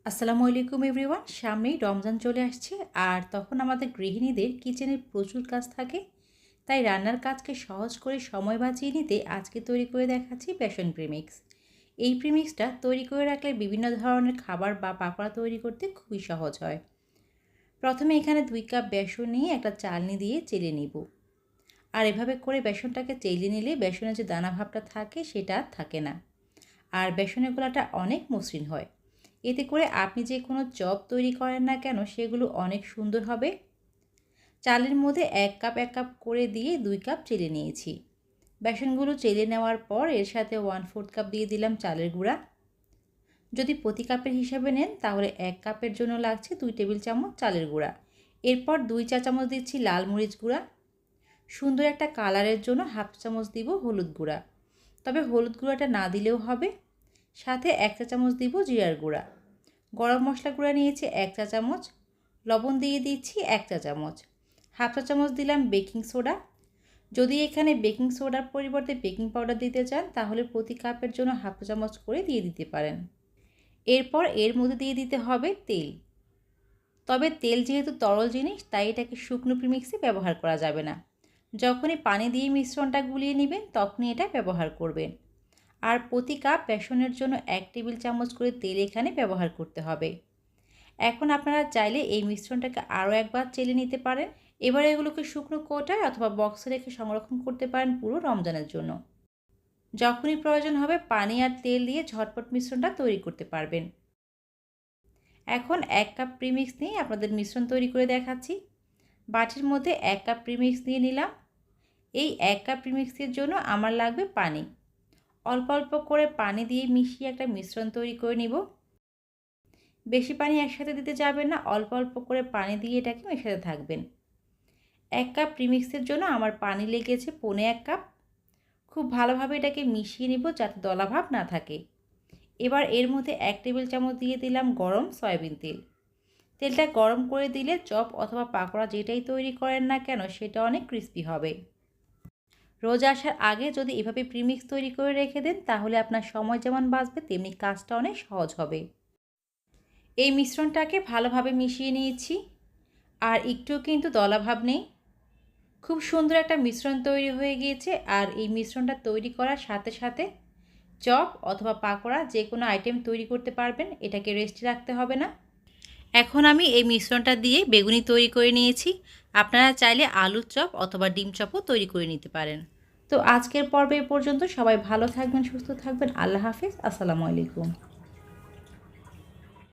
আসসালামু আলাইকুম এভরিওয়ান। সামনেই রমজান চলে আসছে, আর তখন আমাদের গৃহিণীদের কিচেনে প্রচুর কাজ থাকে। তাই রান্নার কাজকে সহজ করে সময় বাঁচিয়ে নিতে আজকে তৈরি করে দেখাচ্ছি বেসন প্রিমিক্স। এই প্রিমিক্সটা তৈরি করে রাখলে বিভিন্ন ধরনের খাবার বা পাকোড়া তৈরি করতে খুবই সহজ হয়। প্রথমে এখানে 2 কাপ বেসন নিয়ে একটা চালনি দিয়ে চেলে নিব। আর এভাবে করে বেসনটাকে চেলে নিলে বেসনের যে দানা ভাবটা থাকে সেটা আর থাকে না, আর বেসনের গোলাটা অনেক মসৃণ হয়। এতে করে আপনি যে কোনো চপ তৈরি করেন না কেন সেগুলো অনেক সুন্দর হবে। চালের মধ্যে 1 কাপ 1 কাপ করে দিয়ে 2 কাপ চেলে নিয়েছি। বেসনগুলো চেলে নেওয়ার পর এর সাথে 1/4 কাপ দিয়ে দিলাম চালের গুঁড়া। যদি প্রতি কাপের হিসাবে নেন তাহলে 1 কাপের জন্য লাগছে 2 টেবিল চামচ চালের গুঁড়া। এরপর 2 চা চামচ দিচ্ছি লাল মরিচ গুঁড়া। সুন্দর একটা কালারের জন্য 1/2 চামচ দিব হলুদ গুঁড়া, তবে হলুদ গুঁড়াটা না দিলেও হবে। সাথে 1 চা চামচ দিব জিরার গুঁড়া। গরম মশলা গুঁড়া নিয়েছি 1 চা চামচ। লবণ দিয়ে দিচ্ছি 1 চা চামচ। 1/2 চা চামচ দিলাম বেকিং সোডা। যদি এখানে বেকিং সোডার পরিবর্তে বেকিং পাউডার দিতে চান তাহলে প্রতি কাপের জন্য 1/2 চা চামচ করে দিয়ে দিতে পারেন। এরপর এর মধ্যে দিয়ে দিতে হবে তেল। তবে তেল যেহেতু তরল জিনিস তাই এটাকে শুকনো প্রিমিক্সে ব্যবহার করা যাবে না। যখনই পানি দিয়ে মিশ্রণটা গুলিয়ে নেবেন তখনই এটা ব্যবহার করবেন। আর প্রতি কাপ বেসনের জন্য 1 টেবিল চামচ করে তেল এখানে ব্যবহার করতে হবে। এখন আপনারা চাইলে এই মিশ্রণটাকে আরও একবার চেলে নিতে পারেন। এবার এগুলোকে শুকনো কৌটায় অথবা বক্সে রেখে সংরক্ষণ করতে পারেন পুরো রমজানের জন্য। যখনই প্রয়োজন হবে পানি আর তেল দিয়ে ঝটপট মিশ্রণটা তৈরি করতে পারবেন। এখন 1 কাপ প্রিমিক্স নিয়ে আপনাদের মিশ্রণ তৈরি করে দেখাচ্ছি। বাটির মধ্যে 1 কাপ প্রিমিক্স নিয়ে নিলাম। এই 1 কাপ প্রিমিক্সের জন্য আমার লাগবে পানি। অল্প অল্প করে পানি দিয়ে মিশিয়ে একটা মিশ্রণ তৈরি করে নিব। বেশি পানি একসাথে দিতে যাবেন না, অল্প অল্প করে পানি দিয়ে এটাকে মেশাতে থাকবেন। 1 কাপ প্রিমিক্সের জন্য আমার পানি লেগেছে 1.25 কাপ। খুব ভালোভাবে এটাকে মিশিয়ে নিব যাতে দলাভাব না থাকে। এবার এর মধ্যে 1 টেবিল চামচ দিয়ে দিলাম গরম সয়াবিন তেল। তেলটা গরম করে দিলে চপ অথবা পাকোড়া যেটাই তৈরি করেন না কেন সেটা অনেক ক্রিস্পি হবে। রোজা আসার আগে যদি এভাবে প্রিমিক্স তৈরি করে রেখে দেন তাহলে আপনার সময় যেমন বাঁচবে তেমনি কাজটা অনেক সহজ হবে। এই মিশ্রণটাকে ভালোভাবে মিশিয়ে নিয়েছি, আর একটুও কিন্তু দলাভাব নেই। খুব সুন্দর একটা মিশ্রণ তৈরি হয়ে গিয়েছে। আর এই মিশ্রণটা তৈরি করার সাথে সাথে চপ অথবা পাকোড়া যে কোনো আইটেম তৈরি করতে পারবেন, এটাকে রেস্টে রাখতে হবে না। এখন আমি এই মিশ্রণটা দিয়ে বেগুনি তৈরি করে নিয়েছি। আপনারা চাইলে আলুর চপ অথবা ডিম চপও তৈরি করে নিতে পারেন। তো আজকের পর্বে এ পর্যন্ত। সবাই ভালো থাকবেন, সুস্থ থাকবেন। আল্লাহ হাফেজ। আসসালামু আলাইকুম।